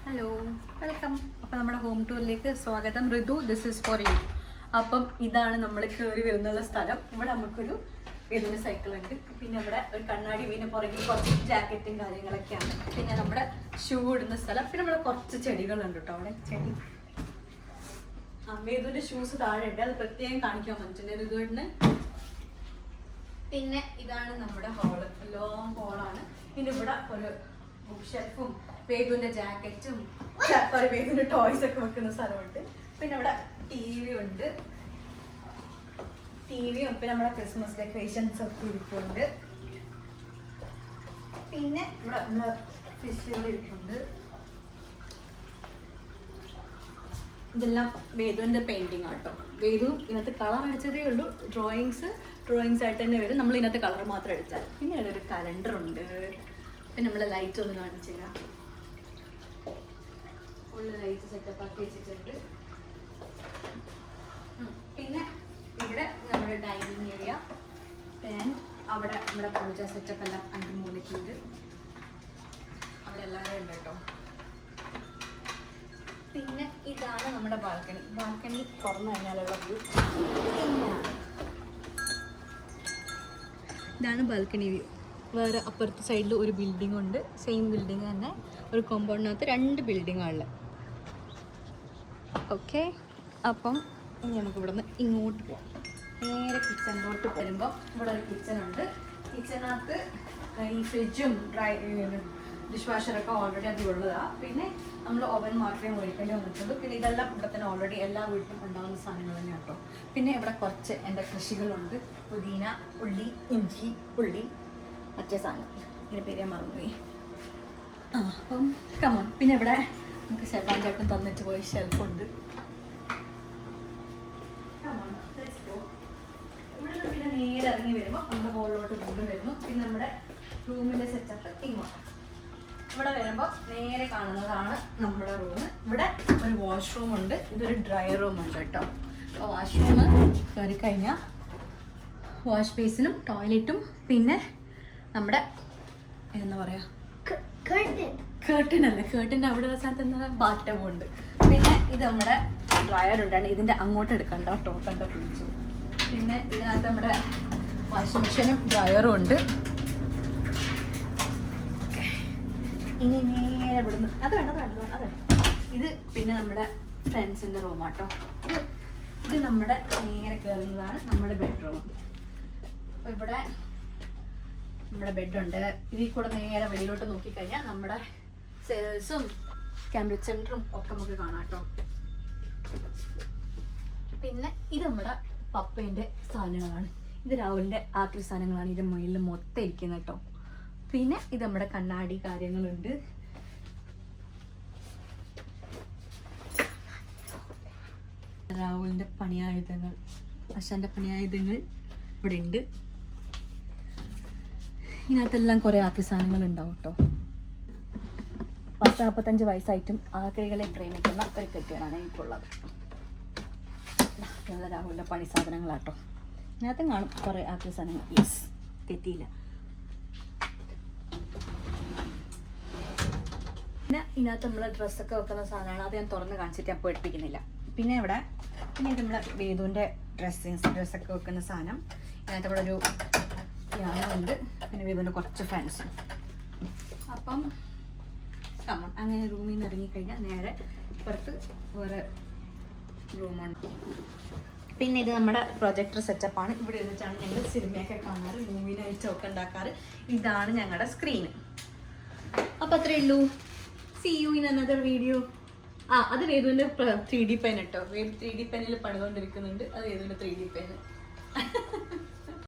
Hello, welcome. അപ്പം നമ്മുടെ home ടൂറിലേക്ക് സ്വാഗതം. ഋതു, ദിസ് ഈസ് ഫോർ യു. അപ്പം ഇതാണ് നമ്മൾ കയറി വരുന്നുള്ള സ്ഥലം. ഇവിടെ നമുക്കൊരു ഇതിന് സൈക്കിൾ ഉണ്ട്. പിന്നെ ഇവിടെ ഒരു കണ്ണാടി വീണ് പുറകിൽ കുറച്ച് ജാക്കറ്റും കാര്യങ്ങളൊക്കെയാണ്. പിന്നെ നമ്മുടെ ഷൂ ഇടുന്ന സ്ഥലം. പിന്നെ ഇവിടെ കുറച്ച് ചെടികളുണ്ട് കേട്ടോ. അവിടെ ചെടി വേദുവിൻ്റെ ഷൂസ് താഴെ ഉണ്ട്. അത് പ്രത്യേകം കാണിക്കാൻ പറ്റുന്നുണ്ട് ഋതുവിന്. പിന്നെ ഇതാണ് നമ്മുടെ ഹോള്, ലോങ് ഹോളാണ്. പിന്നെ ഇവിടെ ഒരു ബുക്ക് ഷെൽഫും വേദുവിൻ്റെ ജാക്കറ്റും വേദുവിൻ്റെ ടോയ്സ് ഒക്കെ വെക്കുന്ന സ്ഥലമുണ്ട്. പിന്നെ ഇവിടെ ടി വി ഉണ്ട്. ടിവിയും പിന്നെ നമ്മുടെ ക്രിസ്മസ് ഡെക്കറേഷൻസ് ഒക്കെ ഇരിപ്പുണ്ട്. പിന്നെ ഇവിടെ നമ്മുടെ ഫിഷുകൾ ഇരിപ്പുണ്ട്. ഇതെല്ലാം വേദുവിൻ്റെ പെയിൻറ്റിങ് ആട്ടോ. വേദു ഇതിനകത്ത് കളർ അടിച്ചതേ ഉള്ളൂ. ഡ്രോയിങ്സ് ആയിട്ട് തന്നെ വരും. നമ്മൾ ഇതിനകത്ത് കളർ മാത്രം അടിച്ചാൽ. പിന്നെ ഇവിടെ ഒരു കലണ്ടർ ഉണ്ട്. പിന്നെ നമ്മളെ ലൈറ്റ് ഒന്ന് കാണിച്ചു തരാം. ഉള്ള ലൈറ്റ് സെറ്റപ്പ് ആക്കി വെച്ചിട്ടുണ്ട്. പിന്നെ ഇവിടെ നമ്മുടെ ഡൈനിങ് ഏരിയ. പിന്നെ അവിടെ നമ്മുടെ പൂജ സെറ്റപ്പ് എല്ലാം അതിൻ്റെ മൂലയ്ക്കുണ്ട്. അവിടെ എല്ലാവരും ഉണ്ട് കേട്ടോ. പിന്നെ ഇതാണ് നമ്മുടെ ബാൽക്കണി തുറന്നു കഴിഞ്ഞാലുള്ള വ്യൂ. ഇതാണ് ബാൽക്കണി വ്യൂ. വേറെ അപ്പുറത്തെ സൈഡിൽ ഒരു ബിൽഡിംഗ് ഉണ്ട്. സെയിം ബിൽഡിംഗ് തന്നെ. ഒരു കോമ്പൗണ്ടിനകത്ത് 2 ബിൽഡിങ്ങുകളിൽ. ഓക്കെ, അപ്പം ഇനി നമുക്ക് ഇവിടെ നിന്ന് ഇങ്ങോട്ട് പോകാം. നേരെ കിച്ചണിലോട്ട് വരുമ്പോൾ ഇവിടെ ഒരു കിച്ചണുണ്ട്. കിച്ചണിനകത്ത് ഈ ഫ്രിഡ്ജും ഡിഷ് വാഷറൊക്കെ ഓൾറെഡി അത് ഉള്ളതാണ്. പിന്നെ നമ്മൾ ഓവൻ മാത്രമേ മേടിക്കേണ്ടി വന്നിട്ടുള്ളൂ. പിന്നെ ഇതെല്ലാം ഇവിടെ തന്നെ ഓൾറെഡി എല്ലാ വീട്ടിലും ഉണ്ടാകുന്ന സാധനങ്ങൾ തന്നെ കേട്ടോ. പിന്നെ ഇവിടെ കുറച്ച് എൻ്റെ കൃഷികളുണ്ട്. പുതിന, ഉള്ളി, ഇഞ്ചി, ഉള്ളി, മറ്റേ സാധനം ഇതിൻ്റെ പേര് ഞാൻ മറന്നുപോയി. അപ്പം കമോൺ. പിന്നെ ഇവിടെ നമുക്ക് ഷെൽഫാൻ ചേട്ടൻ തന്നിട്ട് പോയി ഷെൽഫുണ്ട്. ഇവിടെ പിന്നെ നേരെ ഇറങ്ങി വരുമ്പോൾ നമ്മുടെ ഹോളിലോട്ട് വീണ്ടും വരുന്നു. പിന്നെ നമ്മുടെ റൂമിൻ്റെ സെറ്റപ്പ് ഇങ്ങോട്ട്. ഇവിടെ വരുമ്പോൾ നേരെ കാണുന്നതാണ് നമ്മുടെ റൂം. ഇവിടെ ഒരു വാഷ്റൂം ഉണ്ട്. ഇതൊരു ഡ്രൈ റൂം ഉണ്ട് കേട്ടോ. അപ്പോൾ വാഷ്റൂം കയറി കഴിഞ്ഞാൽ വാഷ് ബേസിനും ടോയ്ലറ്റും പിന്നെ നമ്മുടെ എന്താ പറയുക കേർട്ടൻ അവിടെ സ്ഥലത്ത് ബാത്ത് ടബും ഉണ്ട്. പിന്നെ ഇത് നമ്മുടെ ഡ്രയർ ഉണ്ടാണ്. ഇതിൻ്റെ അങ്ങോട്ട് എടുക്കണ്ട കേട്ടോ, കണ്ട പിടിച്ചു. പിന്നെ ഇതിനകത്ത് നമ്മുടെ വാഷിംഗ് മെഷീനും ഡ്രയറും ഉണ്ട്. ഇനി നേരെ ഇവിടുന്ന് അത് വേണം. ഇത് പിന്നെ നമ്മുടെ ഫ്രണ്ട്സിൻ്റെ റൂമാട്ടോ. ഇത് നമ്മുടെ നേരെ കയറുന്നതാണ് നമ്മുടെ ബെഡ്റൂം. അപ്പോൾ ഇവിടെ നമ്മുടെ ബെഡുണ്ട്. ഇതിൽ കൂടെ നേരെ വെളിയിലോട്ട് നോക്കിക്കഴിഞ്ഞാൽ നമ്മുടെ സെയിൽസും ക്യാമ്പറേജ് സെൻറ്ററും ഒക്കെ നമുക്ക് കാണാം കേട്ടോ. പിന്നെ ഇത് നമ്മുടെ പപ്പേൻ്റെ സാധനങ്ങളാണ്. ഇത് രാഹുലിൻ്റെ ആക്രി സാധനങ്ങളാണ്. ഇതിൻ്റെ മുകളിൽ മൊത്തം ഇരിക്കുന്നത് കേട്ടോ. പിന്നെ ഇത് നമ്മുടെ കണ്ണാടി കാര്യങ്ങളുണ്ട്. രാഹുലിൻ്റെ പണിയായുധങ്ങൾ, അശാൻ്റെ പണിയായുധങ്ങൾ ഇവിടെ ഉണ്ട്. ഇതിനകത്തെല്ലാം കുറേ ആക്രി സാധനങ്ങൾ ഉണ്ടാവും കേട്ടോ. 40-45 വയസ്സായിട്ടും ആക്രികളെ പ്രേമിക്കുന്ന ഒരു കെട്ടിയാണ് എനിക്കുള്ളത്. രാഹുലിൻ്റെ പണി സാധനങ്ങളാട്ടോ. ഇതിനകത്തും കാണും കുറേ ആക്രി സാധനങ്ങൾ. യെസ്, തെറ്റിയില്ല. പിന്നെ ഇതിനകത്ത് നമ്മൾ ഡ്രസ്സൊക്കെ വെക്കുന്ന സാധനമാണ്. അത് ഞാൻ തുറന്ന് കാണിച്ചിട്ട് ഞാൻ പേടിപ്പിക്കുന്നില്ല. പിന്നെ ഇവിടെ പിന്നെ നമ്മുടെ വേദുവിൻ്റെ ഡ്രസ്സൊക്കെ വെക്കുന്ന സാധനം. ഇതിനകത്ത് ഇവിടെ ഒരു ഉണ്ട്. പിന്നെ വേദുവിൻ്റെ കുറച്ച് ഫ്രണ്ട്സും. അപ്പം അങ്ങനെ റൂമിൽ നിന്ന് ഇറങ്ങിക്കഴിഞ്ഞാൽ നേരെ പുറത്ത് വേറെ റൂമുണ്ട്. പിന്നെ ഇത് നമ്മുടെ പ്രൊജക്ടർ സെറ്റപ്പാണ്. ഇവിടെ ഇരുന്നിട്ടാണ് ഞങ്ങൾ സിനിമയൊക്കെ കാണാറ്, മൂവി നൈറ്റൊക്കെ ഉണ്ടാക്കാറ്. ഇതാണ് ഞങ്ങളുടെ സ്ക്രീന്. അപ്പം അത്രയേ ഉള്ളൂ. See you in another video. അത് വേദുവിൻ്റെ 3D പെൻ കേട്ടോ. 3D പെന്നിൽ പണിതുകൊണ്ടിരിക്കുന്നുണ്ട്. അത് വേദുവിൻ്റെ 3D പെൻ.